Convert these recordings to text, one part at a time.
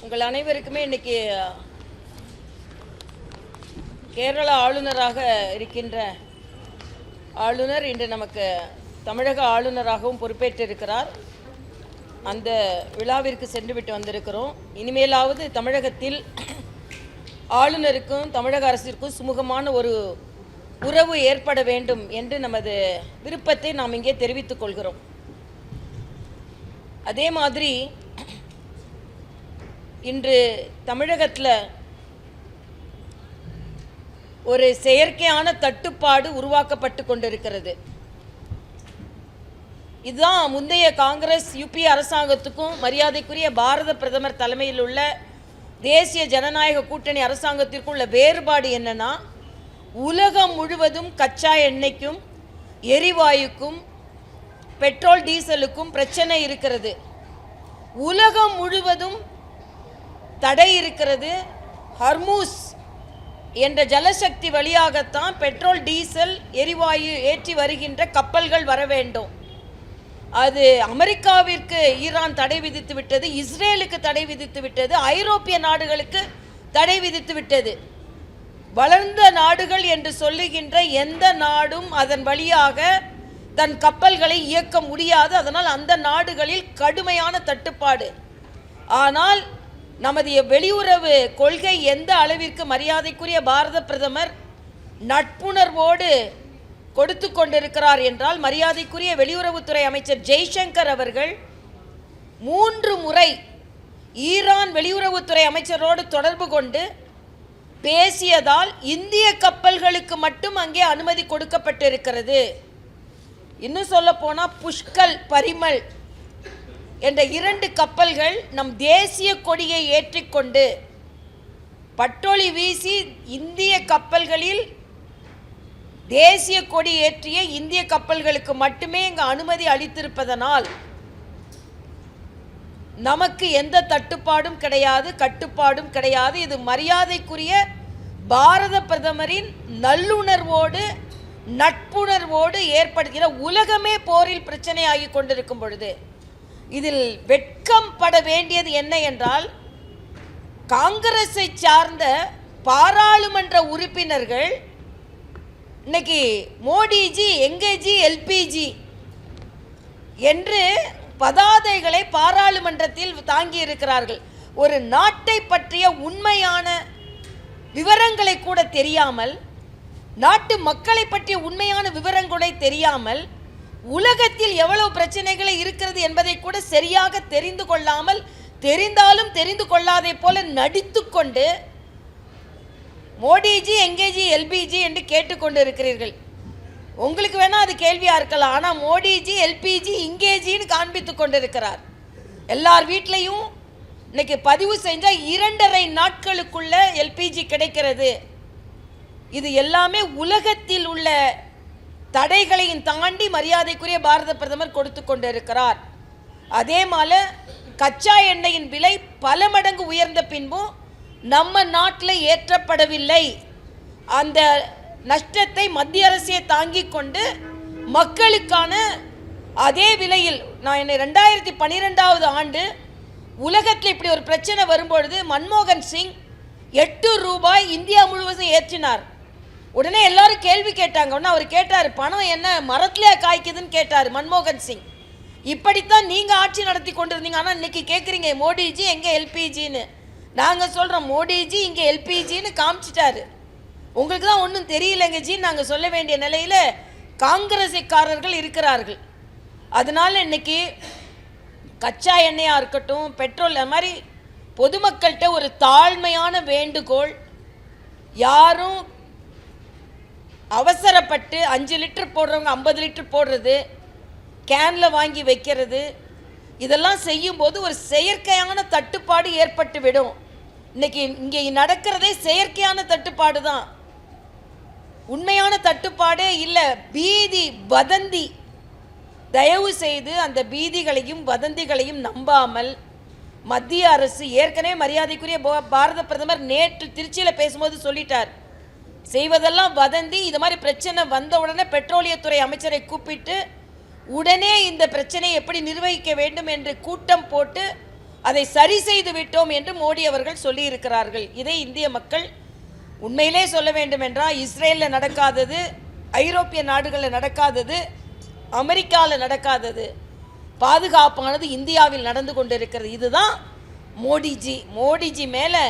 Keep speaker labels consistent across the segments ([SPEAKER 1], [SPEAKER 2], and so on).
[SPEAKER 1] உங்கள் அனைவருக்குமே இன்னைக்கு கேரள ஆளுநராக இருக்கின்ற ஆளுநர் இன்று நமக்கு தமிழக ஆளுநராகவும் பொறுப்பேற்றிருக்கிறார். அந்த விழாவிற்கு சென்றுவிட்டு வந்திருக்கிறோம். இனிமேலாவது தமிழகத்தில் ஆளுநருக்கும் தமிழக அரசிற்கும் சுமூகமான ஒரு உறவு ஏற்பட வேண்டும் என்று நமது விருப்பத்தை நாம் இங்கே தெரிவித்துக் கொள்கிறோம். அதே மாதிரி இன்று தமிழகத்தில் ஒரு செயற்கையான தட்டுப்பாடு உருவாக்கப்பட்டு கொண்டிருக்கிறது. இதுதான் முந்தைய காங்கிரஸ் யுபி அரசாங்கத்துக்கும் மரியாதைக்குரிய பாரத பிரதமர் தலைமையில் உள்ள தேசிய ஜனநாயக கூட்டணி அரசாங்கத்திற்கும் உள்ள வேறுபாடு என்னன்னா, உலகம் முழுவதும் கச்சா எண்ணெய்க்கும் எரிவாயுக்கும் பெட்ரோல் டீசலுக்கும் பிரச்சனை இருக்கிறது. உலகம் முழுவதும் தடை இருக்கிறது. ஹர்மூஸ் என்ற ஜலசக்தி வழியாகத்தான் பெட்ரோல் டீசல் எரிவாயு ஏற்றி வருகின்ற கப்பல்கள் வர வேண்டும். அது அமெரிக்காவிற்கு ஈரான் தடை விதித்து விட்டது, இஸ்ரேலுக்கு தடை விதித்து விட்டது, ஐரோப்பிய நாடுகளுக்கு தடை விதித்து விட்டது. வளர்ந்த நாடுகள் என்று சொல்லுகின்ற எந்த நாடும் அதன் வழியாக தன் கப்பல்களை இயக்க முடியாது. அதனால் அந்த நாடுகளில் கடுமையான தட்டுப்பாடு. ஆனால் நமது வெளியுறவு கொள்கை எந்த அளவிற்கு மரியாதைக்குரிய பாரத பிரதமர் நட்புணர்வோடு கொடுத்து கொண்டிருக்கிறார் என்றால், மரியாதைக்குரிய வெளியுறவுத்துறை அமைச்சர் ஜெய்சங்கர் அவர்கள் 3 முறை ஈரான் வெளியுறவுத்துறை அமைச்சரோடு தொடர்பு கொண்டு பேசியதால் இந்திய கப்பல்களுக்கு மட்டும் அங்கே அனுமதி கொடுக்கப்பட்டிருக்கிறது. இன்னும் சொல்ல போனால் புஷ்கல், பரிமல் என்ற 2 கப்பல்கள் நம் தேசிய கொடியை ஏற்றிக்கொண்டு பட்டொளி வீசி இந்திய கப்பல்களில் தேசிய கொடி ஏற்றிய இந்திய கப்பல்களுக்கு மட்டுமே இங்கு அனுமதி அளித்திருப்பதனால் நமக்கு எந்த தட்டுப்பாடும் கிடையாது, கட்டுப்பாடும் கிடையாது. இது மரியாதைக்குரிய பாரத பிரதமரின் நல்லுணர்வோடு நட்புணர்வோடு ஏற்படுகிற, உலகமே போரில் பிரச்சனையாகி கொண்டிருக்கும் பொழுது இதில் வெட்கம் பட வேண்டியது என்ன என்றால், காங்கிரஸை சார்ந்த பாராளுமன்ற உறுப்பினர்கள் இன்னைக்கு மோடிஜி எங்கேஜி எல்பிஜி என்று பதாதைகளை பாராளுமன்றத்தில் தாங்கி இருக்கிறார்கள். ஒரு நாட்டை பற்றிய உண்மையான விவரங்களை கூட தெரியாமல், நாட்டு மக்களை பற்றிய உண்மையான விவரங்களை தெரியாமல், உலகத்தில் எவ்வளவு பிரச்சனைகளை இருக்கிறது என்பதை கூட சரியாக தெரிந்து கொள்ளாமல், தெரிந்தாலும் தெரிந்து கொள்ளாதே போல நடித்துக்கொண்டு மோடிஜி எங்கேஜி எல்பிஜி என்று கேட்டுக்கொண்டு இருக்கிறீர்கள். உங்களுக்கு வேணா அது கேள்வியாக இருக்கலாம். ஆனால் மோடிஜி எல்பிஜி இங்கேஜின்னு காண்பித்து கொண்டிருக்கிறார். எல்லார் வீட்லையும் இன்னைக்கு பதிவு செஞ்சால் 2.5 நாட்களுக்குள்ள எல்பிஜி கிடைக்கிறது. இது எல்லாமே உலகத்தில் உள்ள தடைகளையும் தாண்டி மரியாதைக்குரிய பாரத பிரதமர் கொடுத்து கொண்டு இருக்கிறார். அதே மாதிரி கச்சா எண்ணெயின் விலை பல மடங்கு உயர்ந்த பின்பும் நம்ம நாட்டில் ஏற்றப்படவில்லை. அந்த நஷ்டத்தை மத்திய அரசே தாங்கிக் கொண்டு மக்களுக்கான அதே விலையில், நான் 2012ஆவது ஆண்டு உலகத்தில் இப்படி ஒரு பிரச்சனை வரும்பொழுது மன்மோகன் சிங் 8 ரூபாய் இந்தியா முழுவதும் ஏற்றினார். உடனே எல்லாரும் கேள்வி கேட்டாங்க. உடனே அவர் கேட்டார், பணம் என்ன மரத்திலே காய்க்குதுன்னு கேட்டார் மன்மோகன் சிங். இப்படித்தான் நீங்கள் ஆட்சி நடத்தி கொண்டிருந்தீங்க. ஆனால் இன்னைக்கு கேட்குறீங்க மோடிஜி எங்கே எல்பிஜின்னு. நாங்கள் சொல்கிறோம் மோடிஜி இங்கே எல்பிஜின்னு காமிச்சிட்டாரு. உங்களுக்கு தான் ஒன்றும் தெரியலைங்க ஜின்னு நாங்கள் சொல்ல வேண்டிய நிலையில் காங்கிரஸைக்காரர்கள் இருக்கிறார்கள். அதனால இன்னைக்கு கச்சா எண்ணெயாக இருக்கட்டும், பெட்ரோல், அது மாதிரி பொதுமக்கள்கிட்ட ஒரு தாழ்மையான வேண்டுகோள், யாரும் அவசரப்பட்டு 5 லிட்டர் போடுறவங்க 50 லிட்டர் போடுறது, கேனில் வாங்கி வைக்கிறது, இதெல்லாம் செய்யும்போது ஒரு செயற்கையான தட்டுப்பாடு ஏற்பட்டு விடும். இன்னைக்கு இங்கே நடக்கிறதே செயற்கையான தட்டுப்பாடு தான், உண்மையான தட்டுப்பாடே இல்லை. பீதி வதந்தி. தயவு செய்து அந்த பீதிகளையும் வதந்திகளையும் நம்பாமல், மத்திய அரசு ஏற்கனவே மரியாதைக்குரிய பாரத பிரதமர் நேற்று திருச்சியில் பேசும்போது சொல்லிட்டார், செய்வதெல்லாம் வதந்தி. இது மாதிரி பிரச்சனை வந்த உடனே பெட்ரோலியத்துறை அமைச்சரை கூப்பிட்டு உடனே இந்த பிரச்சனையை எப்படி நிர்வகிக்க வேண்டும் என்று கூட்டம் போட்டு அதை சரி செய்து விட்டோம் என்று மோடி அவர்கள் சொல்லி இருக்கிறார்கள். இதை இந்திய மக்கள் உண்மையிலே சொல்ல வேண்டும் என்றால், இஸ்ரேலில் நடக்காதது, ஐரோப்பிய நாடுகளில் நடக்காதது, அமெரிக்காவில் நடக்காதது, பாதுகாப்பானது இந்தியாவில் நடந்து கொண்டிருக்கிறது. இதுதான் மோடிஜி மேலே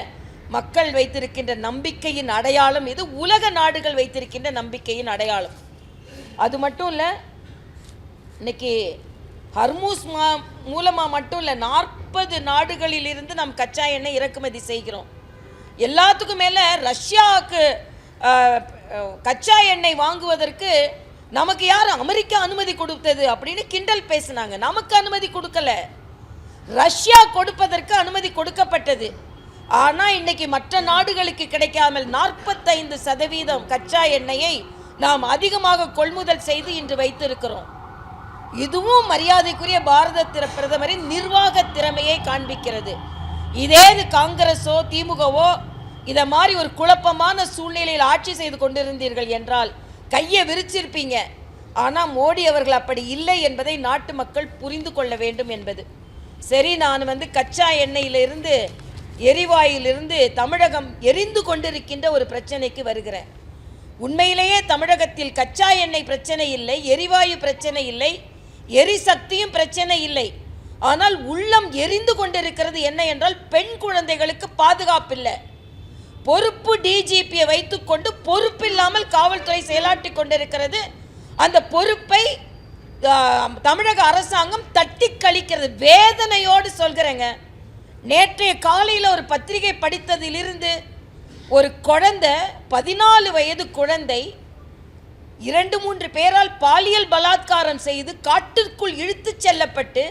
[SPEAKER 1] மக்கள் வைத்திருக்கின்ற நம்பிக்கையின் அடையாளம். இது உலக நாடுகள் வைத்திருக்கின்ற நம்பிக்கையின் அடையாளம். அது மட்டும் இல்லை, இன்னைக்கு ஹர்மூஸ் மூலமாக மட்டும் இல்லை, 40 நாடுகளிலிருந்து நாம் கச்சா எண்ணெய் இறக்குமதி செய்கிறோம். எல்லாத்துக்கும் மேலே ரஷ்யாவுக்கு கச்சா எண்ணெய் வாங்குவதற்கு நமக்கு யார் அமெரிக்கா அனுமதி கொடுத்தது அப்படின்னு கிண்டல் பேசினாங்க. நமக்கு அனுமதி கொடுக்கல, ரஷ்யா கொடுப்பதற்கு அனுமதி கொடுக்கப்பட்டது. ஆனால் இன்னைக்கு மற்ற நாடுகளுக்கு கிடைக்காமல் 45% கச்சா எண்ணெயை நாம் அதிகமாக கொள்முதல் செய்து இன்று வைத்திருக்கிறோம். இதுவும் மரியாதைக்குரிய பாரத பிரதமரின் நிர்வாக திறமையை காண்பிக்கிறது. இதே காங்கிரஸோ திமுகவோ இதை மாதிரி ஒரு குழப்பமான சூழ்நிலையில் ஆட்சி செய்து கொண்டிருந்தீர்கள் என்றால் கையை விரிச்சிருப்பீங்க. ஆனால் மோடி அவர்கள் அப்படி இல்லை என்பதை நாட்டு மக்கள் புரிந்து கொள்ள வேண்டும் என்பது. சரி, நான் கச்சா எண்ணெயிலிருந்து எரிவாயுலிருந்து தமிழகம் எரிந்து கொண்டிருக்கின்ற ஒரு பிரச்சனைக்கு வருகிறேன். உண்மையிலேயே தமிழகத்தில் கச்சா எண்ணெய் பிரச்சனை இல்லை, எரிவாயு பிரச்சனை இல்லை, எரிசக்தியும் பிரச்சனை இல்லை. ஆனால் உள்ளம் எரிந்து கொண்டிருக்கிறது என்ன என்றால், பெண் குழந்தைகளுக்கு பாதுகாப்பில்லை. பொறுப்பு டிஜிபியை வைத்துக்கொண்டு பொறுப்பில்லாமல் காவல்துறை செயலாற்றி கொண்டிருக்கிறது. அந்த பொறுப்பை தமிழக அரசாங்கம் தட்டி கழிக்கிறது. வேதனையோடு சொல்கிறேங்க. நேற்றைய காலையில் ஒரு பத்திரிகை படித்ததிலிருந்து ஒரு குழந்தை, 14 வயது குழந்தை 2-3 பேரால் பாலியல் பலாத்காரம் செய்து காட்டிற்குள் இழுத்து செல்லப்பட்டு,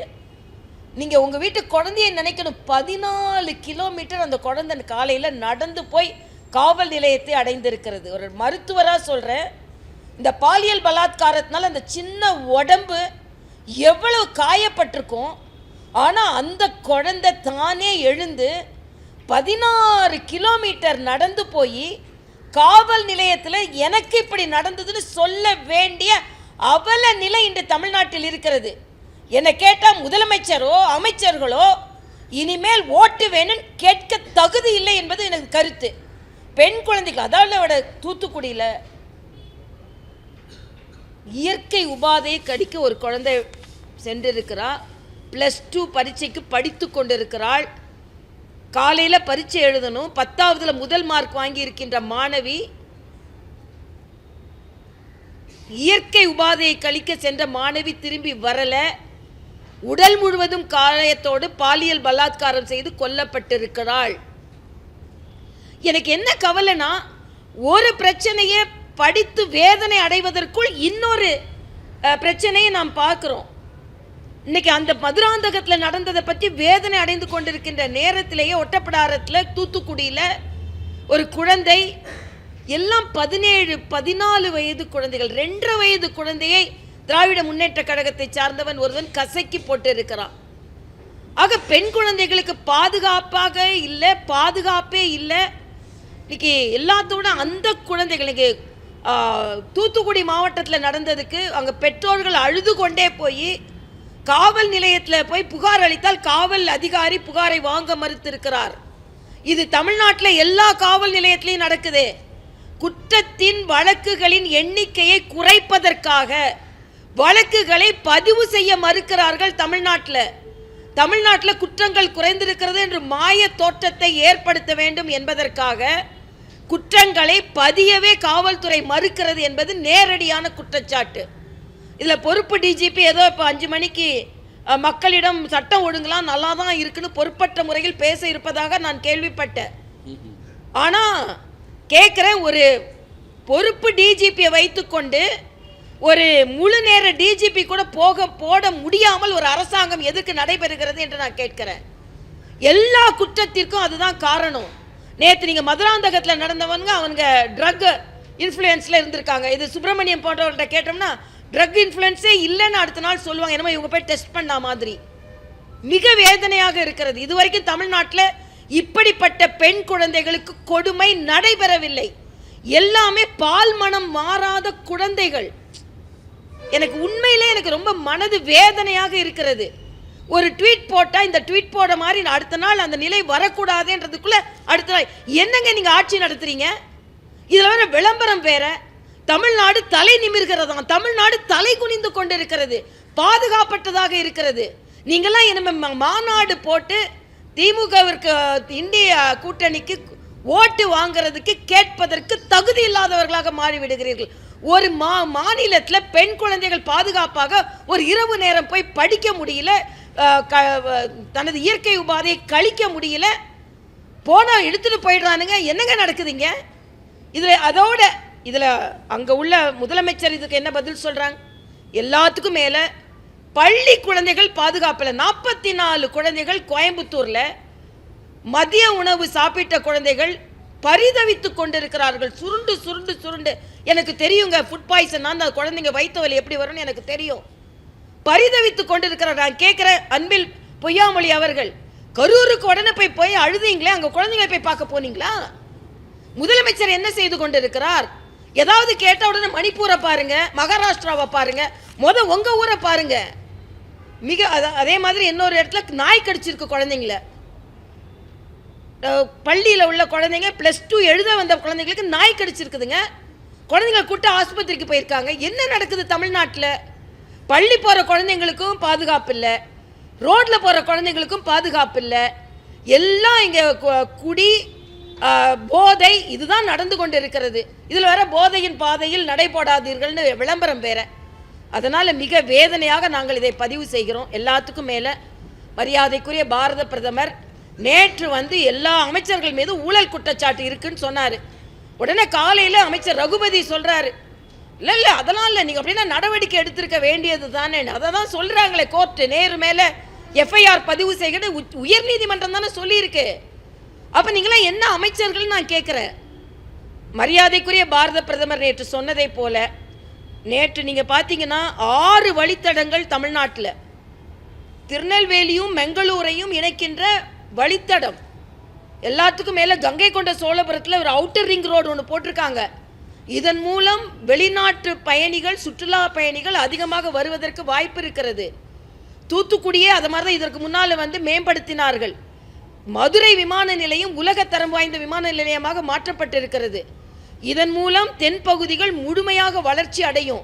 [SPEAKER 1] நீங்கள் உங்கள் வீட்டு குழந்தையை நினைக்கணும், 14 கிலோமீட்டர் அந்த குழந்தை காலையில் நடந்து போய் காவல் நிலையத்தை அடைந்திருக்கிறது. ஒரு மருத்துவராக சொல்கிறேன், இந்த பாலியல் பலாத்காரத்தினால அந்த சின்ன உடம்பு எவ்வளவு காயப்பட்டிருக்கும். ஆனால் அந்த குழந்தை தானே எழுந்து 16 கிலோமீட்டர் நடந்து போய் காவல் நிலையத்தில் எனக்கு இப்படி நடந்ததுன்னு சொல்ல வேண்டிய அவல நிலை இன்று தமிழ்நாட்டில் இருக்கிறது. என்னை கேட்டால் முதலமைச்சரோ அமைச்சர்களோ இனிமேல் ஓட்டு வேணும்னு கேட்க தகுதி இல்லை என்பது எனக்கு கருத்து. பெண் குழந்தைகள், அதாவது தூத்துக்குடியில் இயற்கை உபாதையை கடிக்க ஒரு குழந்தை சென்றிருக்கிறாள். +2 பரீட்சைக்கு படித்து கொண்டிருக்கிறாள். காலையில் பரீட்சை எழுதணும். 10ஆவதுல முதல் மார்க் வாங்கி இருக்கின்ற மாணவி இயற்கை உபாதையை கழிக்க சென்ற மாணவி திரும்பி வரல. உடல் முழுவதும் காயத்தோடு பாலியல் பலாத்காரம் செய்து கொல்லப்பட்டிருக்கிறாள். எனக்கு என்ன கவலைனா, ஒரு பிரச்சனையை படித்து வேதனை அடைவதற்குள் இன்னொரு பிரச்சனையை நாம் பார்க்கிறோம். இன்னைக்கு அந்த மதுராந்தகத்தில் நடந்ததை பற்றி வேதனை அடைந்து கொண்டிருக்கின்ற நேரத்திலேயே ஒட்டப்பிடாரத்தில் தூத்துக்குடியில் ஒரு குழந்தை, எல்லாம் 17-14 வயது குழந்தைகள், 2.5 வயது குழந்தையை திராவிட முன்னேற்ற கழகத்தை சார்ந்தவன் ஒருவன் கசக்கி போட்டு இருக்கிறான். ஆக பெண் குழந்தைகளுக்கு பாதுகாப்பாக இல்லை, பாதுகாப்பே இல்லை. இன்னைக்கு எல்லாத்தோட அந்த குழந்தைகளுக்கு தூத்துக்குடி மாவட்டத்தில் நடந்ததுக்கு அங்கே பெற்றோர்கள் அழுது கொண்டே போய் காவல் நிலையத்தில் போய் புகார் அளித்தால் காவல் அதிகாரி புகாரை வாங்க மறுத்திருக்கிறார். இது தமிழ்நாட்டில் எல்லா காவல் நிலையத்திலையும் நடக்குது. குற்றத்தின் வழக்குகளின் எண்ணிக்கையை குறைப்பதற்காக வழக்குகளை பதிவு செய்ய மறுக்கிறார்கள். தமிழ்நாட்டில் குற்றங்கள் குறைந்திருக்கிறது என்று மாய தோற்றத்தை ஏற்படுத்த வேண்டும் என்பதற்காக குற்றங்களை பதியவே காவல்துறை மறுக்கிறது என்பது நேரடியான குற்றச்சாட்டு. இதில் பொறுப்பு டிஜிபி ஏதோ இப்போ 5 மணிக்கு மக்களிடம் சட்டம் ஒழுங்கலாம் நல்லா தான் இருக்குன்னு பொறுப்பற்ற முறையில் பேச இருப்பதாக நான் கேள்விப்பட்டேன். ஆனால் கேட்குறேன், ஒரு பொறுப்பு டிஜிபியை வைத்துக்கொண்டு ஒரு முழு நேர டிஜிபி கூட போட முடியாமல் ஒரு அரசாங்கம் எதுக்கு நடைபெறுகிறது என்று நான் கேட்கிறேன். எல்லா குற்றத்திற்கும் அதுதான் காரணம். நேற்று நீங்கள் மதுராந்தகத்தில் நடந்தவங்க அவங்க ட்ரக் இன்ஃப்ளூயன்ஸில் இருந்திருக்காங்க. இது சுப்பிரமணியம் போன்றவர்கிட்ட கேட்டோம்னா ட்ரக் இன்ஃப்ளூயன்ஸே இல்லைன்னு அடுத்த நாள் சொல்லுவாங்க. என்னமோ இவங்க போய் டெஸ்ட் பண்ண மாதிரி. மிக வேதனையாக இருக்கிறது. இதுவரைக்கும் தமிழ்நாட்டில் இப்படிப்பட்ட பெண் குழந்தைகளுக்கு கொடுமை நடைபெறவில்லை. எல்லாமே பால் மனம் மாறாத குழந்தைகள். எனக்கு உண்மையிலே எனக்கு ரொம்ப மனது வேதனையாக இருக்கிறது. ஒரு ட்வீட் போட்டால் இந்த ட்வீட் போட மாதிரி அடுத்த நாள் அந்த நிலை வரக்கூடாதுன்றதுக்குள்ளே அடுத்த நாள் என்னங்க நீங்கள் ஆட்சி நடத்துறீங்க? இதில் வேற விளம்பரம் வேற. தமிழ்நாடு தலை நிமிர்கிறதாம், தமிழ்நாடு தலை குனிந்து கொண்டு இருக்கிறது, பாதுகாப்பட்டதாக இருக்கிறது. நீங்கள்லாம் என்ன மாநாடு போட்டு திமுகவிற்கு இந்திய கூட்டணிக்கு ஓட்டு வாங்கிறதுக்கு கேட்பதற்கு தகுதி இல்லாதவர்களாக மாறிவிடுகிறீர்கள். ஒரு மாநிலத்தில் பெண் குழந்தைகள் பாதுகாப்பாக ஒரு இரவு நேரம் போய் படிக்க முடியல, தனது இயற்கை உபாதையை கழிக்க முடியல, போனால் எடுத்துட்டு போயிடுறானுங்க. என்னங்க நடக்குதுங்க இதில்? அதோட இதில் அங்கே உள்ள முதலமைச்சர் இதுக்கு என்ன பதில் சொல்கிறாங்க? எல்லாத்துக்கும் மேலே பள்ளி குழந்தைகள் பாதுகாப்பில் 44 குழந்தைகள் கோயம்புத்தூரில் மதிய உணவு சாப்பிட்ட குழந்தைகள் பரிதவித்து கொண்டிருக்கிறார்கள். சுருண்டு சுருண்டு சுருண்டு. எனக்கு தெரியுங்க, ஃபுட் பாய்சன் அந்த குழந்தைங்க வயிற்று வலி எப்படி வரும்னு எனக்கு தெரியும். பரிதவித்து கொண்டிருக்கிறார். நான் கேட்குறேன், அன்பில் பொய்யாமொழி அவர்கள், கரூருக்கு உடனே போய் அழுதீங்களே, அங்கே குழந்தைங்களை போய் பார்க்க போனீங்களா? முதலமைச்சர் என்ன செய்து கொண்டிருக்கிறார்? ஏதாவது கேட்ட உடனே மணிப்பூரை பாருங்க, மகாராஷ்டிராவை பாருங்க, உங்க ஊரை பாருங்க. அதே மாதிரி இன்னொரு இடத்துல நாய் கடிச்சிருக்கு குழந்தைங்கள. பள்ளியில் உள்ள குழந்தைங்க +2 எழுத வந்த குழந்தைங்களுக்கு நாய் கடிச்சிருக்குதுங்க. குழந்தைங்களை கூட்ட ஆஸ்பத்திரிக்கு போயிருக்காங்க. என்ன நடக்குது தமிழ்நாட்டில்? பள்ளி போகிற குழந்தைங்களுக்கும் பாதுகாப்பு இல்லை, ரோட்டில் போகிற குழந்தைங்களுக்கும் பாதுகாப்பு இல்லை. எல்லாம் இங்கே குடி போதை இதுதான் நடந்து கொண்டு இருக்கிறது. இதில் வேற போதையின் பாதையில் நடைபோடாதீர்கள்னு விளம்பரம் வேற. அதனால் மிக வேதனையாக நாங்கள் இதை பதிவு செய்கிறோம். எல்லாத்துக்கும் மேலே மரியாதைக்குரிய பாரத பிரதமர் நேற்று எல்லா அமைச்சர்கள் மீது ஊழல் குற்றச்சாட்டு இருக்குன்னு சொன்னார். உடனே காலையில் அமைச்சர் ரகுபதி சொல்கிறாரு, இல்லை அதெல்லாம் இல்லை, நீங்கள் அப்படின்னா நடவடிக்கை எடுத்திருக்க வேண்டியது தானே. அதை தான் சொல்கிறாங்களே கோர்ட்டு, நேரு மேலே எஃப்ஐஆர் பதிவு செய்கிறது உயர் நீதிமன்றம் தானே சொல்லியிருக்கு. அப்போ நீங்களாம் என்ன அமைச்சர்கள் நான் கேட்குறேன். மரியாதைக்குரிய பாரத பிரதமர் நேற்று சொன்னதை போல, நேற்று நீங்கள் பார்த்தீங்கன்னா 6 வழித்தடங்கள் தமிழ்நாட்டில், திருநெல்வேலியும் பெங்களூரையும் இணைக்கின்ற வழித்தடம். எல்லாத்துக்கும் மேலே கங்கை கொண்ட சோழபுரத்தில் ஒரு அவுட்டர் ரிங் ரோடு ஒன்று போட்டிருக்காங்க. இதன் மூலம் வெளிநாட்டு பயணிகள், சுற்றுலா பயணிகள் அதிகமாக வருவதற்கு வாய்ப்பு இருக்கிறது. தூத்துக்குடியே அது மாதிரி தான் இதற்கு முன்னால் மேம்படுத்தினார்கள். மதுரை விமான நிலையம் உலகத்தரம் வாய்ந்த விமான நிலையமாக மாற்றப்பட்டிருக்கிறது. இதன் மூலம் தென் பகுதிகள் முழுமையாக வளர்ச்சி அடையும்.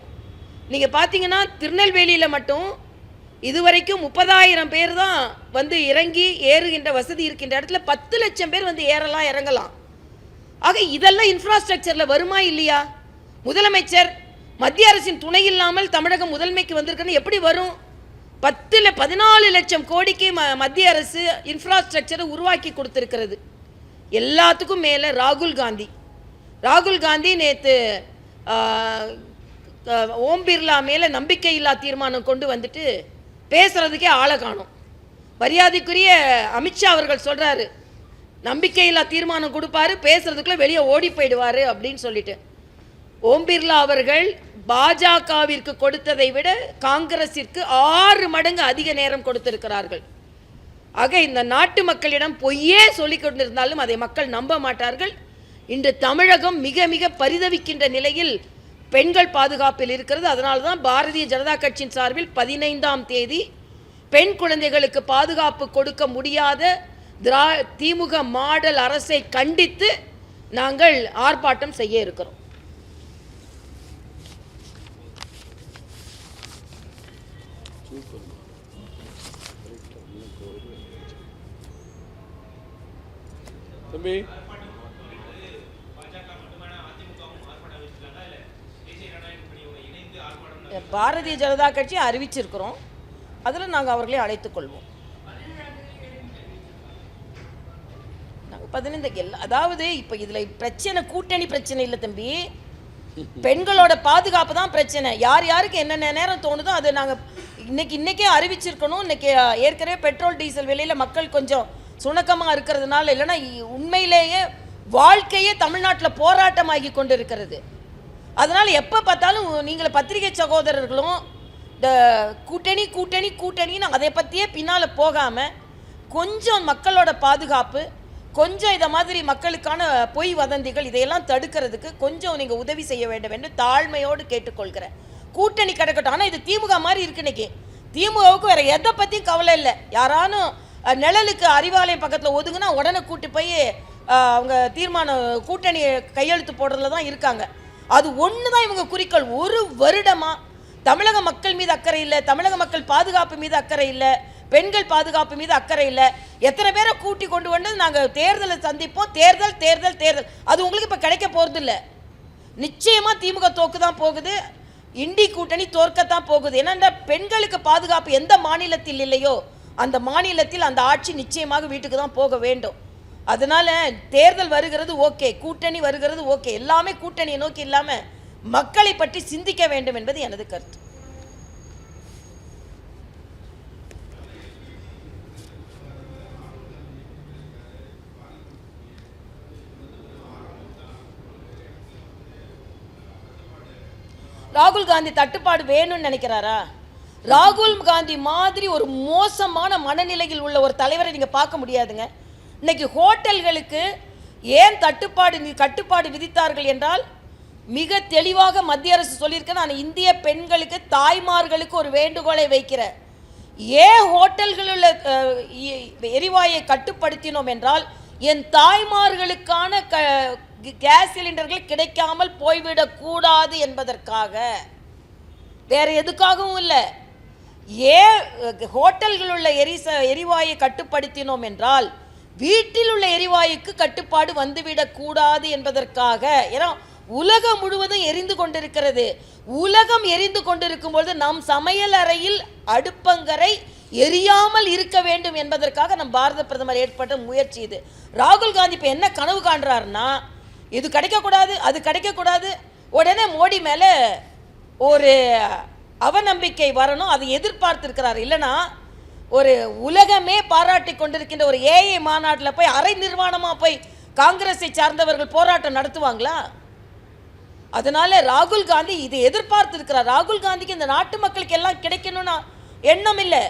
[SPEAKER 1] நீங்கள் பார்த்தீங்கன்னா திருநெல்வேலியில் மட்டும் இதுவரைக்கும் 30,000 பேர் தான் இறங்கி ஏறுகின்ற வசதி இருக்கின்ற இடத்துல 10 லட்சம் பேர் ஏறலாம் இறங்கலாம். ஆக இதெல்லாம் இன்ஃப்ராஸ்ட்ரக்சரில் வருமா இல்லையா? முதலமைச்சர் மத்திய அரசின் துணை இல்லாமல் தமிழகம் முதன்மைக்கு வந்திருக்குன்னு எப்படி வரும்? 14 லட்சம் கோடிக்கு மத்திய அரசு இன்ஃப்ராஸ்ட்ரக்சரை உருவாக்கி கொடுத்துருக்கிறது. எல்லாத்துக்கும் மேலே ராகுல் காந்தி நேற்று ஓம் பிர்லா மேலே நம்பிக்கையில்லா தீர்மானம் கொண்டு வந்துட்டு பேசுகிறதுக்கே ஆளை காணும். மரியாதைக்குரிய அமித்ஷா அவர்கள் சொல்கிறாரு, நம்பிக்கையில்லா தீர்மானம் கொடுப்பாரு, பேசுறதுக்குள்ளே வெளியே ஓடி போயிடுவார் அப்படின்னு சொல்லிட்டு. ஓம் பிர்லா அவர்கள் பாஜகவிற்கு கொடுத்ததை விட காங்கிரஸிற்கு 6 மடங்கு அதிக நேரம் கொடுத்திருக்கிறார்கள். ஆக இந்த நாட்டு மக்களிடம் பொய்யே சொல்லிக் கொண்டிருந்தாலும் அதை மக்கள் நம்ப மாட்டார்கள். இன்று தமிழகம் மிக மிக பரிதவிக்கின்ற நிலையில் பெண்கள் பாதுகாப்பில் இருக்கிறது. அதனால தான் பாரதிய ஜனதா கட்சியின் சார்பில் 15ஆம் தேதி பெண் குழந்தைகளுக்கு பாதுகாப்பு கொடுக்க முடியாத திமுக மாடல் அரசை கண்டித்து நாங்கள் ஆர்ப்பாட்டம் செய்ய இருக்கிறோம். பாரதிய ஜனதா கட்சி அறிவிச்சிருக்கிறோம், அதில் நாங்கள் அவர்களை அழைத்துக் கொள்வோம். நாங்கள் 15 அதாவது இப்போ இதில் பிரச்சனை கூட்டணி பிரச்சனை இல்லை தம்பி, பெண்களோட பாதுகாப்பு தான் பிரச்சனை. யாருக்கு என்னென்ன நேரம் தோணுதோ அதை நாங்கள் இன்னைக்கே அறிவிச்சிருக்கணும். இன்னைக்கு ஏற்கனவே பெட்ரோல் டீசல் விலையில் மக்கள் கொஞ்சம் சுணக்கமாக இருக்கிறதுனால, இல்லைன்னா உண்மையிலேயே வாழ்க்கையே தமிழ்நாட்டில் போராட்டமாகி கொண்டு இருக்கிறது. அதனால் எப்போ பார்த்தாலும் நீங்கள் பத்திரிகை சகோதரர்களும் இந்த கூட்டணின்னு அதை பற்றியே பின்னால் போகாமல் கொஞ்சம் மக்களோட பாதுகாப்பு, கொஞ்சம் இதை மாதிரி மக்களுக்கான பொய் வதந்திகள் இதையெல்லாம் தடுக்கிறதுக்கு கொஞ்சம் நீங்கள் உதவி செய்ய வேண்டும் என்று தாழ்மையோடு கேட்டுக்கொள்கிறேன். கூட்டணி கிடக்கட்டும். ஆனால் இது திமுக மாதிரி இருக்கு. இன்னைக்கு திமுகவுக்கு வேற எதை பற்றியும் கவலை இல்லை. யாரானும் நிழலுக்கு அறிவாலயம் பக்கத்தில் ஒதுங்குனா உடனே கூட்டி போய் அவங்க தீர்மானம் கூட்டணி கையெழுத்து போடுறதுல தான் இருக்காங்க. அது ஒன்று தான் இவங்க குறிக்கோள். ஒரு வருடமாக தமிழக மக்கள் மீது அக்கறை இல்லை, தமிழக மக்கள் பாதுகாப்பு மீது அக்கறை இல்லை, பெண்கள் பாதுகாப்பு மீது அக்கறை இல்லை. எத்தனை பேரை கூட்டி கொண்டு வந்து நாங்கள் தேர்தலை சந்திப்போம், தேர்தல் தேர்தல் தேர்தல். அது உங்களுக்கு இப்போ கிடைக்க போகிறது இல்லை. நிச்சயமாக திமுக தோக்கு தான் போகுது, இண்டி கூட்டணி தோற்கத்தான் போகுது. ஏன்னா பெண்களுக்கு பாதுகாப்பு எந்த மாநிலத்தில் இல்லையோ அந்த மாநிலத்தில் அந்த ஆட்சி நிச்சயமாக வீட்டுக்கு தான் போக வேண்டும். அதனால தேர்தல் வருகிறது ஓகே, கூட்டணி வருகிறது ஓகே, எல்லாமே கூட்டணியை நோக்கி இல்லாமல் மக்களை பற்றி சிந்திக்க வேண்டும் என்பது எனது கருத்து. ராகுல் காந்தி தட்டுப்பாடு வேணும்னு நினைக்கிறாரா? ராகுல் காந்தி மாதிரி ஒரு மோசமான மனநிலையில் உள்ள ஒரு தலைவரை நீங்கள் பார்க்க முடியாதுங்க. இன்னைக்கு ஹோட்டல்களுக்கு ஏன் கட்டுப்பாடு விதித்தார்கள் என்றால் மிக தெளிவாக மத்திய அரசு சொல்லியிருக்க, நான் இந்திய பெண்களுக்கு தாய்மார்களுக்கு ஒரு வேண்டுகோளை வைக்கிறேன். ஏன் ஹோட்டல்களில் எரிவாயை கட்டுப்படுத்தினோம் என்றால் என் தாய்மார்களுக்கான கேஸ் சிலிண்டர்கள் கிடைக்காமல் போய்விடக்கூடாது என்பதற்காக, வேற எதுக்காகவும் இல்லை. ஏன் ஹோட்டல்களில் உள்ள எரிவாயை கட்டுப்படுத்தினோம் என்றால் வீட்டில் உள்ள எரிவாயுக்கு கட்டுப்பாடு வந்துவிடக்கூடாது என்பதற்காக. ஏன்னா உலகம் முழுவதும் எரிந்து கொண்டிருக்கிறது. உலகம் எரிந்து கொண்டிருக்கும் பொழுது நம் சமையல் அறையில் அடுப்பங்கரை எரியாமல் இருக்க வேண்டும் என்பதற்காக நம் பாரத பிரதமர் ஏற்பட்ட முயற்சி இது. ராகுல் காந்தி இப்போ என்ன கனவு காண்றாருன்னா, இது கிடைக்கக்கூடாது, அது கிடைக்கக்கூடாது, உடனே மோடி மேலே ஒரு அவநம்பிக்கை வரணும், அதை எதிர்பார்த்திருக்கிறார். இல்லைனா ஒரு உலகமே பாராட்டி கொண்டிருக்கின்ற ஒரு ஏஐ மாநாட்டில் போய் அரை நிர்வாணமாக போய் காங்கிரஸை சார்ந்தவர்கள் போராட்டம் நடத்துவாங்களா? அதனால ராகுல் காந்தி இதை எதிர்பார்த்திருக்கிறார். ராகுல் காந்திக்கு இந்த நாட்டு மக்களுக்கு எல்லாம் கிடைக்கணும்னா எண்ணம் இல்லை,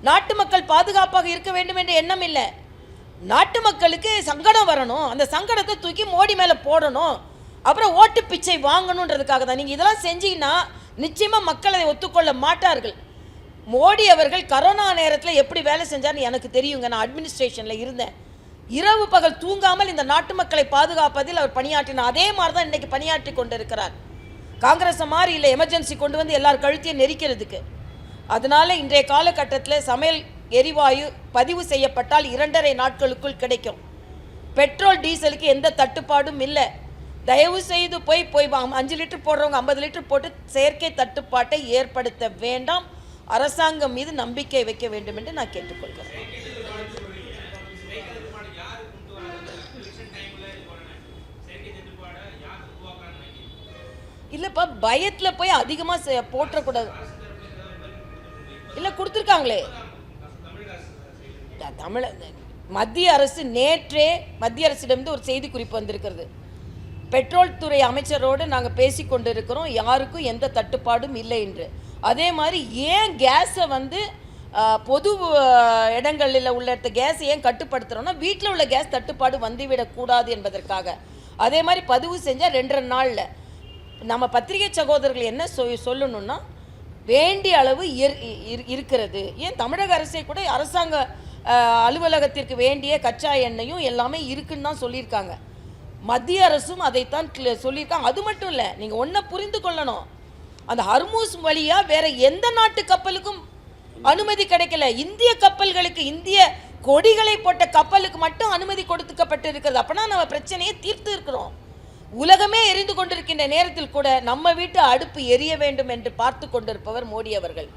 [SPEAKER 1] நாட்டு மக்கள் பாதுகாப்பாக இருக்க வேண்டும் என்ற எண்ணம் இல்லை. நாட்டு மக்களுக்கு சங்கடம் வரணும், அந்த சங்கடத்தை தூக்கி மோடி மேலே போடணும், அப்புறம் ஓட்டு பிச்சை வாங்கணுன்றதுக்காக தான். நீங்கள் இதெல்லாம் செஞ்சீங்கன்னா நிச்சயமாக மக்கள் அதை ஒத்துக்கொள்ள மாட்டார்கள். மோடி அவர்கள் கரோனா நேரத்தில் எப்படி வேலை செஞ்சார்னு எனக்கு தெரியுங்க. நான் அட்மினிஸ்ட்ரேஷனில் இருந்தேன். இரவு பகல் தூங்காமல் இந்த நாட்டு மக்களை பாதுகாப்பதில் அவர் பணியாற்றினார். அதே மாதிரி தான் இன்றைக்கி பணியாற்றி கொண்டிருக்கிறார். காங்கிரஸ் மாதிரி இல்லை எமர்ஜென்சி கொண்டு வந்து எல்லார் கழுத்தையும் நெரிக்கிறதுக்கு. அதனால இன்றைய காலகட்டத்தில் சமையல் எரிவாயு பதிவு செய்யப்பட்டால் 2.5 நாட்களுக்குள் கிடைக்கும். பெட்ரோல் டீசலுக்கு எந்த தட்டுப்பாடும் இல்லை. தயவு செய்து போய் 5 லிட்டர் போடுறவங்க 50 லிட்டர் போட்டு செயற்கை தட்டுப்பாட்டை ஏற்படுத்த வேண்டாம். அரசாங்கம் மீது நம்பிக்கை வைக்க வேண்டும் என்று நான் கேட்டுக்கொள்கிறேன். இல்லைப்பா, பயத்தில் போய் அதிகமாக போட்டக்கூடாது. இல்லை கொடுத்துருக்காங்களே மத்திய அரசு. நேற்றே மத்திய அரசிடமிருந்து ஒரு செய்தி குறிப்பு வந்திருக்கிறது. பெட்ரோல் துறை அமைச்சரோடு நாங்கள் பேசி கொண்டு இருக்கிறோம், யாருக்கும் எந்த தட்டுப்பாடும் இல்லை என்று. அதே மாதிரி ஏன் கேஸை பொது இடங்களில் உள்ள கேஸை ஏன் கட்டுப்படுத்துகிறோன்னா வீட்டில் உள்ள கேஸ் தட்டுப்பாடு வந்துவிடக்கூடாது என்பதற்காக. அதே மாதிரி பதிவு செஞ்சால் 2.5 நாளில். நம்ம பத்திரிகை சகோதரர்கள் என்ன சொல்லணும்னா, வேண்டிய அளவு இருக்கிறது. ஏன் தமிழக அரசை கூட அரசாங்க அலுவலகத்திற்கு வேண்டிய கச்சா எண்ணெயும் எல்லாமே இருக்குன்னு தான் சொல்லியிருக்காங்க. மத்திய அரசும் அதைத்தான் சொல்லியிருக்காங்க. அது மட்டும் இல்லை, நீங்கள் ஒன்றை புரிந்து கொள்ளணும், அந்த ஹர்மூஸ் வழியாக வேற எந்த நாட்டு கப்பலுக்கும் அனுமதி கிடைக்கல. இந்திய கப்பல்களுக்கு, இந்திய கொடிகளை போட்ட கப்பலுக்கு மட்டும் அனுமதி கொடுக்கப்பட்டு இருக்கிறது. அப்படின்னா நம்ம பிரச்சனையை தீர்த்து இருக்கிறோம். உலகமே எரிந்து கொண்டிருக்கின்ற நேரத்தில் கூட நம்ம வீட்டு அடுப்பு எரிய வேண்டும் என்று பார்த்து கொண்டிருப்பவர் மோடி அவர்கள்.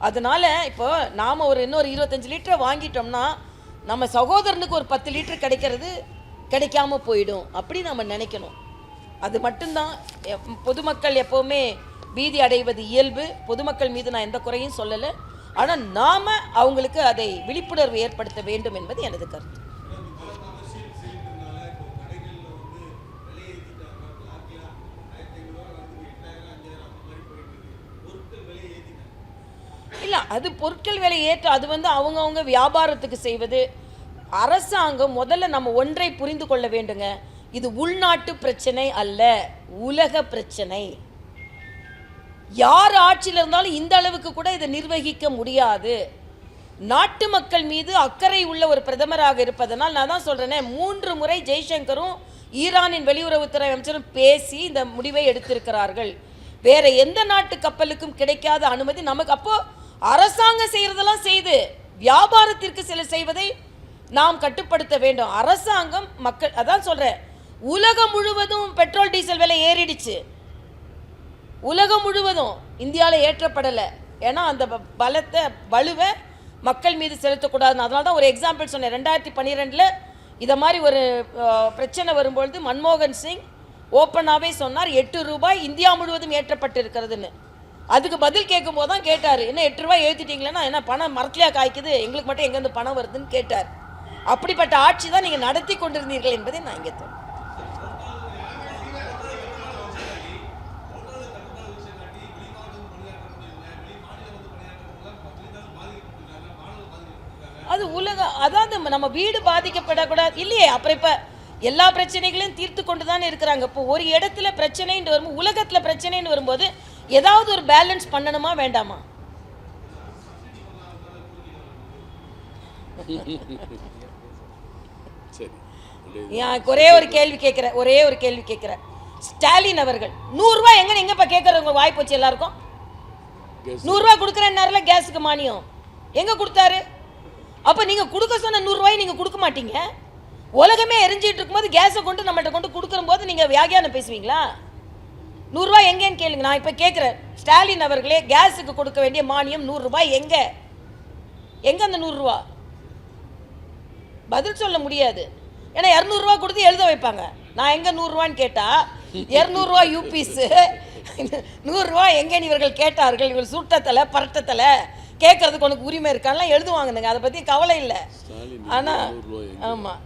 [SPEAKER 1] அதனால இப்போ நாம் இன்னொரு 25 லிட்டர் வாங்கிட்டோம்னா நம்ம சகோதரனுக்கு ஒரு 10 லிட்டர் கிடைக்காம போயிடும், அப்படி நம்ம நினைக்கணும். அது மட்டும்தான். பொதுமக்கள் எப்போவுமே பீதி அடைவது இயல்பு. பொதுமக்கள் மீது நான் எந்த குறையும் சொல்லலை. ஆனால் நாம் அவங்களுக்கு அதை விழிப்புணர்வு ஏற்படுத்த வேண்டும் என்பது எனது கருத்து. இல்லை, அது பொருட்கள் விலை ஏற்ற அது அவங்கவுங்க வியாபாரத்துக்கு செய்வது. அரசாங்கம் முதல்ல நம்ம ஒன்றை புரிந்து கொள்ள வேண்டுங்க, இது உள்நாட்டு பிரச்சனை அல்ல, உலக பிரச்சனை. யார் ஆட்சியில் இருந்தாலும் இந்த அளவுக்கு கூட இதை நிர்வகிக்க முடியாது. நாட்டு மக்கள் மீது அக்கறை உள்ள ஒரு பிரதமராக இருப்பதனால் நான் தான் சொல்றேனே, 3 முறை ஜெய்சங்கரும் ஈரானின் வெளியுறவுத்துறை அமைச்சரும் பேசி இந்த முடிவை எடுத்திருக்கிறார்கள். வேற எந்த நாட்டு கப்பலுக்கும் கிடைக்காத அனுமதி நமக்கு. அப்போ அரசாங்கம் செய்யறதெல்லாம் செய்து வியாபாரத்திற்கு சில செய்வதை நாம் கட்டுப்படுத்த வேண்டும். அரசாங்கம் மக்கள், அதான் சொல்றேன், உலகம் முழுவதும் பெட்ரோல் டீசல் விலை ஏறிடுச்சு. உலகம் முழுவதும் இந்தியாவில் ஏற்றப்படலை. ஏன்னா அந்த வலுவை மக்கள் மீது செலுத்தக்கூடாதுன்னு. அதனால தான் ஒரு எக்ஸாம்பிள் சொன்னேன். 2012 இதை மாதிரி ஒரு பிரச்சனை வரும்பொழுது மன்மோகன் சிங் ஓப்பனாகவே சொன்னார், 8 ரூபாய் இந்தியா முழுவதும் ஏற்றப்பட்டு இருக்கிறதுன்னு. அதுக்கு பதில் கேட்கும் போது தான் கேட்டார், என்ன 8 ரூபாய் ஏற்றிட்டீங்களேன்னா என்ன பணம் மரத்துலையா காய்க்குது, எங்களுக்கு மட்டும் எங்கேருந்து பணம் வருதுன்னு கேட்டார். அப்படிப்பட்ட ஆட்சி தான் நீங்கள் நடத்தி கொண்டிருந்தீர்கள் என்பதை நான் இங்கே தோணும். அது உலகம், அதாவது நம்ம வீடு பாதிக்கப்படக்கூடாது இல்லையே. அப்புறம் இப்போ எல்லா பிரச்சனைகளையும் தீர்த்து கொண்டு தானே இருக்கிறாங்க. இப்போ ஒரு இடத்துல பிரச்சனைன்னு வரும்போது, உலகத்தில் பிரச்சனைன்னு வரும்போது ஏதாவது ஒரு பேலன்ஸ் பண்ணணுமா வேண்டாமா? ஒரே ஒரு கேள்வி கேட்கிறேன், ஸ்டாலின் அவர்கள் 100 ரூபாய் எங்கப்பா கேட்கறவங்க வாய் போச்சு எல்லாருக்கும். 100 ரூபாய் கொடுக்குறேன்னாருல கேஸுக்கு மானியம், எங்க கொடுத்தாரு? அப்போ நீங்கள் கொடுக்க சொன்ன 100 ரூபாய் நீங்கள் கொடுக்க மாட்டீங்க. உலகமே எரிஞ்சிட்டு இருக்கும்போது கேஸை கொண்டு நம்மகிட்ட கொண்டு கொடுக்குற போது நீங்கள் வியாகியானம் பேசுவீங்களா? 100 ரூபாய் எங்கேன்னு கேளுங்க. நான் இப்போ கேட்குறேன், ஸ்டாலின் அவர்களே, கேஸுக்கு கொடுக்க வேண்டிய மானியம் 100 ரூபாய் எங்க அந்த 100 ரூபா? பதில் சொல்ல முடியாது. ஏன்னா 200 ரூபா கொடுத்து எழுத வைப்பாங்க. நான் எங்கே 100 ரூபான்னு கேட்டால் 200 ரூபா யூபிஸ், 100 ரூபா எங்கேன்னு இவர்கள் கேட்டார்கள். இவர்கள் சுட்டத்தில் பரட்டத்தில் கேட்கறதுக்கு உனக்கு உரிமை இருக்கான்லாம் எழுதுவாங்க. அதை பற்றி கவலை இல்லை. ஆனால் ஆமாம்,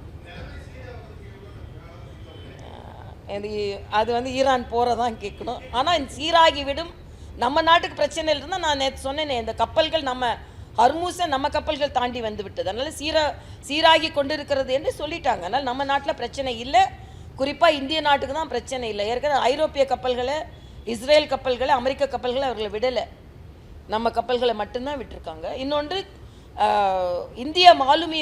[SPEAKER 1] அது ஈரான் போகிறதான் கேட்கணும். ஆனால் சீராகி விடும். நம்ம நாட்டுக்கு பிரச்சனை இல்லைன்னா, நான் நேற்று சொன்னேனே, இந்த கப்பல்கள் நம்ம ஹர்மூஸை நம்ம கப்பல்கள் தாண்டி வந்து விட்டது. அதனால் சீராகி கொண்டு இருக்கிறது என்று சொல்லிட்டாங்க. அதனால் நம்ம நாட்டில் பிரச்சனை இல்லை. குறிப்பாக இந்திய நாட்டுக்கு தான் பிரச்சனை இல்லை. ஏற்கனவே ஐரோப்பிய கப்பல்களை, இஸ்ரேல் கப்பல்களை, அமெரிக்க கப்பல்களை அவர்களை விடலை. நம்ம கப்பல்களை மட்டும்தான் விட்டுருக்காங்க. இன்னொன்று, இந்திய மாலுமி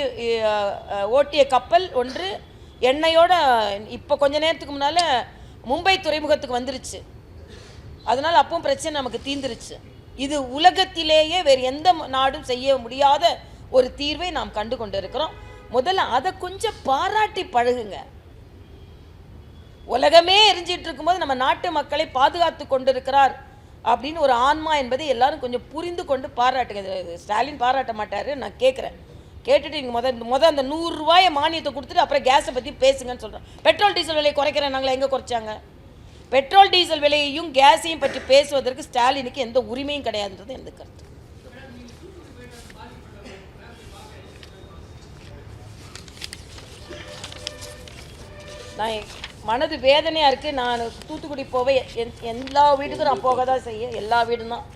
[SPEAKER 1] ஓட்டிய கப்பல் ஒன்று எண்ணெயோட இப்போ கொஞ்ச நேரத்துக்கு முன்னால் மும்பை துறைமுகத்துக்கு வந்துருச்சு. அதனால் அப்பவும் பிரச்சனை நமக்கு தீர்ந்துருச்சு. இது உலகத்திலேயே வேறு எந்த நாடும் செய்ய முடியாத ஒரு தீர்வை நாம் கண்டு கொண்டு இருக்கிறோம். முதல்ல அதை கொஞ்சம் பாராட்டி பழகுங்க. உலகமே எரிஞ்சிட்டு இருக்கும்போது நம்ம நாட்டு மக்களை பாதுகாத்து கொண்டிருக்கிறார் அப்படின்னு ஒரு ஆன்மா என்பதை எல்லாரும் கொஞ்சம் புரிந்து கொண்டு பாராட்டுங்க. ஸ்டாலின் பாராட்ட மாட்டார். நான் கேட்குறேன், கேட்டுட்டு நீங்கள் அந்த 100 ரூபாயை மானியத்தை கொடுத்துட்டு அப்புறம் கேஸை பற்றி பேசுங்கன்னு சொல்கிறேன். பெட்ரோல் டீசல் விலையை குறைக்கிறேன் நாங்கள் எங்கே குறைச்சாங்க? பெட்ரோல் டீசல் விலையையும் கேஸையும் பற்றி பேசுவதற்கு ஸ்டாலினுக்கு எந்த உரிமையும் கிடையாதுன்றது எனது கருத்து. நான் மனது வேதனையாக இருக்குது. நான் தூத்துக்குடி போவே எல்லா வீட்டுக்கும் நான் போக தான் செய்ய, எல்லா வீடும் தான்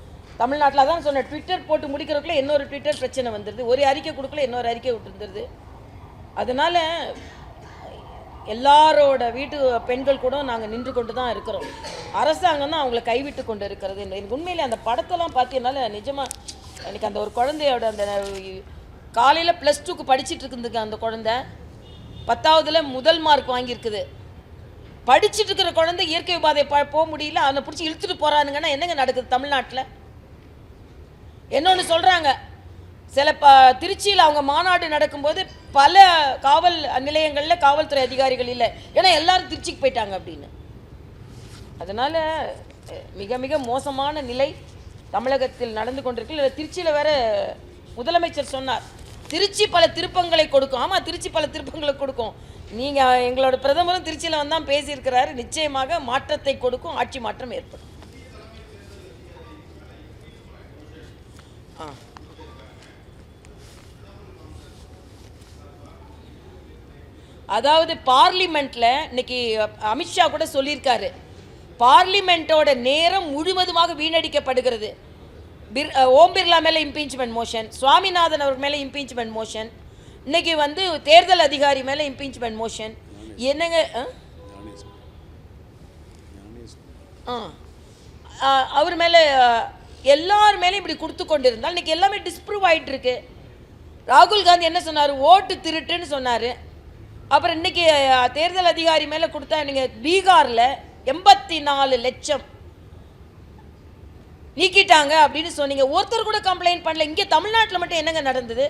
[SPEAKER 1] தமிழ்நாட்டில் தான் சொன்னேன். ட்விட்டர் போட்டு முடிக்கிறதுக்குள்ள இன்னொரு ட்விட்டர் பிரச்சனை வந்துடுது, ஒரு அறிக்கை கொடுக்கல இன்னொரு அறிக்கை விட்டுருந்துருது. அதனால் எல்லாரோட வீட்டு பெண்கள் கூட நாங்கள் நின்று கொண்டு தான் இருக்கிறோம். அரசாங்கம் தான் அவங்கள கைவிட்டு கொண்டு இருக்கிறது. எனக்கு உண்மையிலே அந்த படத்தெல்லாம் பார்த்தீங்கன்னால நிஜமாக எனக்கு அந்த ஒரு குழந்தையோட அந்த காலையில் +2க்கு படிச்சுட்டு இருக்குதுங்க. அந்த குழந்தை 10ஆவதுல முதல் மார்க் வாங்கியிருக்குது. படிச்சுட்டு இருக்கிற குழந்தை இயற்கை பாதை போக முடியல, அவனை பிடிச்சி இழுத்துட்டு போகிறானுங்கன்னா என்னங்க நடக்குது தமிழ்நாட்டில்? என்னொன்று சொல்கிறாங்க, சில திருச்சியில் அவங்க மாநாடு நடக்கும்போது பல காவல் நிலையங்களில் காவல்துறை அதிகாரிகள் இல்லை, ஏன்னா எல்லாரும் திருச்சிக்கு போயிட்டாங்க அப்படின்னு. அதனால் மிக மிக மோசமான நிலை தமிழகத்தில் நடந்து கொண்டிருக்கு. திருச்சியில் வேற முதலமைச்சர் சொன்னார், திருச்சி பல திருப்பங்களை கொடுக்கும். ஆமாம், திருச்சி பல திருப்பங்களை கொடுக்கும். நீங்கள் எங்களோட பிரதமரும் திருச்சியில் வந்தால் பேசியிருக்கிறாரு. நிச்சயமாக மாற்றத்தை கொடுக்கும், ஆட்சி மாற்றம் ஏற்படும். அதாவது பார்லிமெண்ட்டில் இன்னைக்கு அமித்ஷா கூட சொல்லியிருக்காரு, பார்லிமெண்ட்டோட நேரம் முழுவதுமாக வீணடிக்கப்படுகிறது. ஓம் பிர்லா மேலே இம்பீச்மெண்ட் மோஷன், சுவாமிநாதன் அவர் மேலே இம்பீச்மெண்ட் மோஷன், இன்னைக்கு தேர்தல் அதிகாரி மேலே இம்பீச்மெண்ட் மோஷன். என்னங்க அவர் மேலே எல்லார் மேலேயும் இப்படி கொடுத்து கொண்டு இருந்தால் இன்றைக்கி எல்லாமே டிஸ்ப்ரூவ் ஆகிட்டு இருக்கு. ராகுல் காந்தி என்ன சொன்னார்? ஓட்டு திருட்டுன்னு சொன்னார். அப்புறம் இன்றைக்கி தேர்தல் அதிகாரி மேலே கொடுத்தா நீங்கள் பீகாரில் 84 லட்சம் நீக்கிட்டாங்க அப்படின்னு சொன்னீங்க. ஒருத்தர் கூட கம்ப்ளைண்ட் பண்ணல. இங்கே தமிழ்நாட்டில் மட்டும் என்னங்க நடந்தது?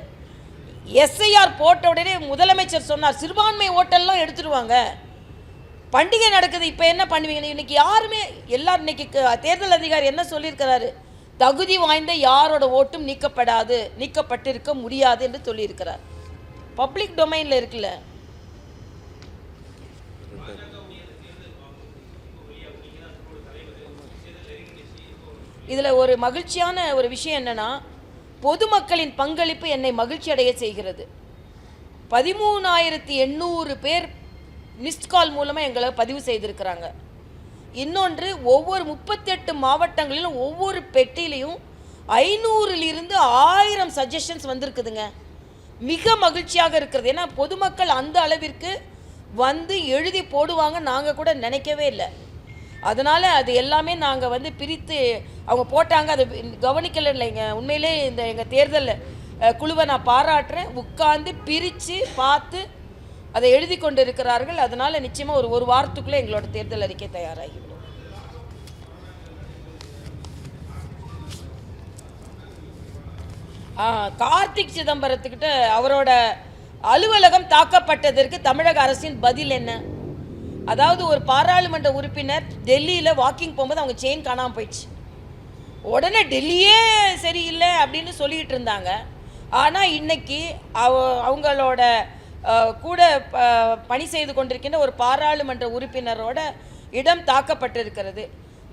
[SPEAKER 1] எஸ்ஐஆர் போட்ட உடனே முதலமைச்சர் சொன்னார் சிறுபான்மை ஓட்டெல்லாம் எடுத்துடுவாங்க, பண்டிகை நடக்குது, இப்போ என்ன பண்ணுவீங்க? இன்னைக்கு யாருமே எல்லாரும் இன்னைக்கு தேர்தல் அதிகாரி என்ன சொல்லியிருக்கிறாரு? தகுதி வாய்ந்த யாரோட ஓட்டும் நீக்கப்பட்டிருக்க முடியாது என்று சொல்லியிருக்கிறார். பப்ளிக் டொமைனில் இருக்குல்ல. இதில் ஒரு மகிழ்ச்சியான ஒரு விஷயம் என்னன்னா, பொதுமக்களின் பங்களிப்பு என்னை மகிழ்ச்சி அடைய செய்கிறது. 13,800 பேர் மிஸ்ட் கால் மூலமாக எங்களை பதிவு செய்திருக்கிறாங்க. இன்னொன்று, ஒவ்வொரு 38 மாவட்டங்களிலும் ஒவ்வொரு பெட்டிலையும் 500லிருந்து 1000 சஜஷன்ஸ் வந்திருக்குதுங்க. மிக மகிழ்ச்சியாக இருக்கிறது. ஏன்னா பொதுமக்கள் அந்த அளவிற்கு வந்து எழுதி போடுவாங்க நாங்கள் கூட நினைக்கவே இல்லை. அதனால் அது எல்லாமே நாங்கள் பிரித்து அவங்க போட்டாங்க. அது கவனிக்கலை இல்லைங்க. உண்மையிலே இந்த எங்கள் தேர்தல் குழுவை நான் பாராட்டுறேன். உட்கார்ந்து பிரித்து பார்த்து அதை எழுதி கொண்டு இருக்கிறார்கள். அதனால் நிச்சயமாக ஒரு வாரத்துக்குள்ளே எங்களோட தேர்தல் அறிக்கை தயாராகிவிடும். கார்த்திக் சிதம்பரத்துக்கிட்ட அவரோட அலுவலகம் தாக்கப்பட்டதற்கு தமிழக அரசின் பதில் என்ன? அதாவது ஒரு பாராளுமன்ற உறுப்பினர் டெல்லியில் வாக்கிங் போகும்போது அவங்க செயின் காணாமல் போயிடுச்சு. உடனே டெல்லியே சரியில்லை அப்படின்னு சொல்லிகிட்டு இருந்தாங்க. ஆனால் இன்னைக்கு அவங்களோட கூட பணி செய்து கொண்டிருக்கின்ற ஒரு பாராளுமன்ற உறுப்பினரோட இடம் தாக்கப்பட்டிருக்கிறது.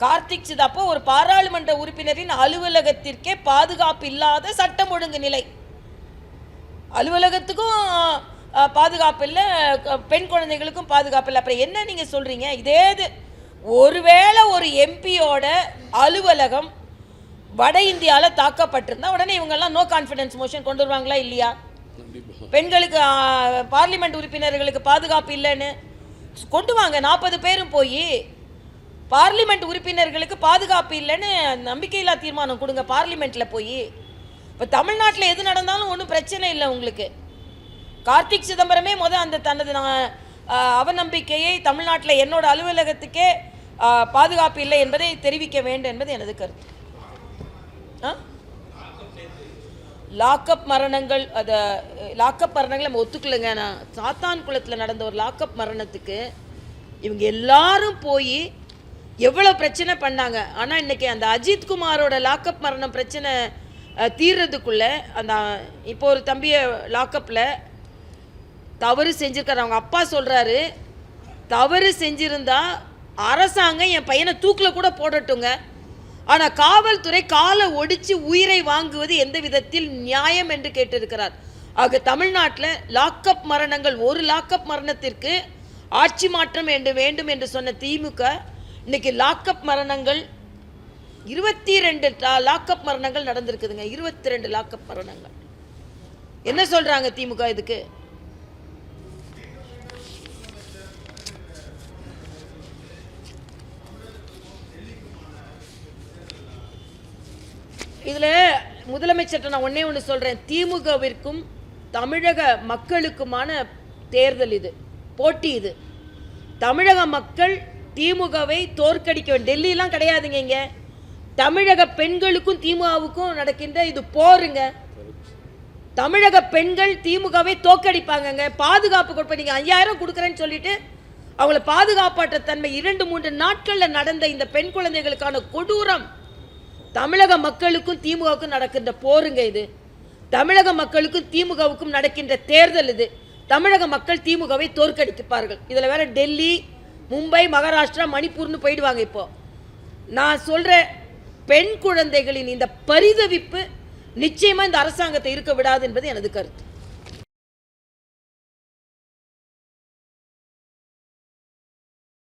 [SPEAKER 1] கார்த்திக் சிதம்பரம் அப்போ ஒரு பாராளுமன்ற உறுப்பினரின் அலுவலகத்திற்கே பாதுகாப்பு இல்லாத சட்டம் ஒழுங்கு நிலை. அலுவலகத்துக்கும் பாதுகாப்பு இல்லை, பெண் குழந்தைகளுக்கும் பாதுகாப்பு இல்லை. அப்புறம் என்ன நீங்கள் சொல்கிறீங்க? இது ஒருவேளை ஒரு எம்பியோட அலுவலகம் வட இந்தியாவில் தாக்கப்பட்டிருந்தா உடனே இவங்கெல்லாம் நோ கான்ஃபிடன்ஸ் மோஷன் கொண்டு வருவாங்களா இல்லையா? பெண்களுக்கு பார்லிமெண்ட் உறுப்பினர்களுக்கு பாதுகாப்பு இல்லைன்னு கொண்டு வாங்க. 40 பேரும் போய் பார்லிமெண்ட் உறுப்பினர்களுக்கு பாதுகாப்பு இல்லைன்னு நம்பிக்கையில்லா தீர்மானம் கொடுங்க பார்லிமெண்ட்டில் போய். இப்போ தமிழ்நாட்டில் எது நடந்தாலும் ஒன்றும் பிரச்சனை இல்லை உங்களுக்கு. கார்த்திக் சிதம்பரமே அந்த தனது அவநம்பிக்கையை தமிழ்நாட்டில் என்னோட அலுவலகத்துக்கே பாதுகாப்பு இல்லை என்பதை தெரிவிக்க வேண்டும் என்பது எனது கருத்து. லாக்அப் மரணங்கள் நம்ம ஒத்துக்கலைங்க. நான் சாத்தான் குளத்தில் நடந்த ஒரு லாக்அப் மரணத்துக்கு இவங்க எல்லாரும் போய் எவ்வளோ பிரச்சனை பண்ணாங்க. ஆனால் இன்றைக்கி அந்த அஜித் குமாரோட லாக்அப் மரணம் பிரச்சனை தீர்றதுக்குள்ளே இப்போ ஒரு தம்பியை லாக்அப்பில் தவறு செஞ்சுருக்காரு. அவங்க அப்பா சொல்கிறாரு, தவறு செஞ்சுருந்தா அரசாங்கம் என் பையனை தூக்கில் கூட போடட்டுங்க, ஆனால் காவல்துறை காலை ஒடிச்சு உயிரை வாங்குவது எந்த விதத்தில் நியாயம் என்று கேட்டிருக்கிறார். ஆக தமிழ்நாட்டில் லாக்அப் மரணங்கள், ஒரு லாக்அப் மரணத்திற்கு ஆட்சி மாற்றம் வேண்டும் என்று சொன்ன திமுக இன்னைக்கு லாக்அப் மரணங்கள் 22 லாக்அப் மரணங்கள் நடந்திருக்குதுங்க. 22 லாக்அப் மரணங்கள். என்ன சொல்றாங்க திமுக இதுக்கு? இதில் முதலமைச்சர்கிட்ட நான் ஒன்று சொல்கிறேன். திமுகவிற்கும் தமிழக மக்களுக்குமான தேர்தல் இது, போட்டி இது. தமிழக மக்கள் திமுகவை தோற்கடிக்க வேண்டும். டெல்லியெலாம் கிடையாதுங்க. இங்கே தமிழக பெண்களுக்கும் திமுகவுக்கும் நடக்கின்ற இது போருங்க. தமிழக பெண்கள் திமுகவை தோற்கடிப்பாங்கங்க. பாதுகாப்பு கொடுப்ப நீங்கள் 5000 கொடுக்குறேன்னு சொல்லிட்டு அவங்கள பாதுகாப்பாற்ற தன்மை 2-3 நாட்களில் நடந்த இந்த பெண் குழந்தைகளுக்கான கொடூரம் தமிழக மக்களுக்கும் திமுகவுக்கும் நடக்கின்ற போருங்க இது. தமிழக மக்களுக்கும் திமுகவுக்கும் நடக்கின்ற தேர்தல் இது. தமிழக மக்கள் திமுகவை தோற்கடிப்பார்கள். இதில் வேற டெல்லி, மும்பை, மகாராஷ்டிரா, மணிப்பூர்னு போயிடுவாங்க. இப்போ நான் சொல்கிறேன், பெண் குழந்தைகளின் இந்த பரிதவிப்பு நிச்சயமாக இந்த அரசாங்கத்தை இருக்க விடாது என்பது எனது கருத்து.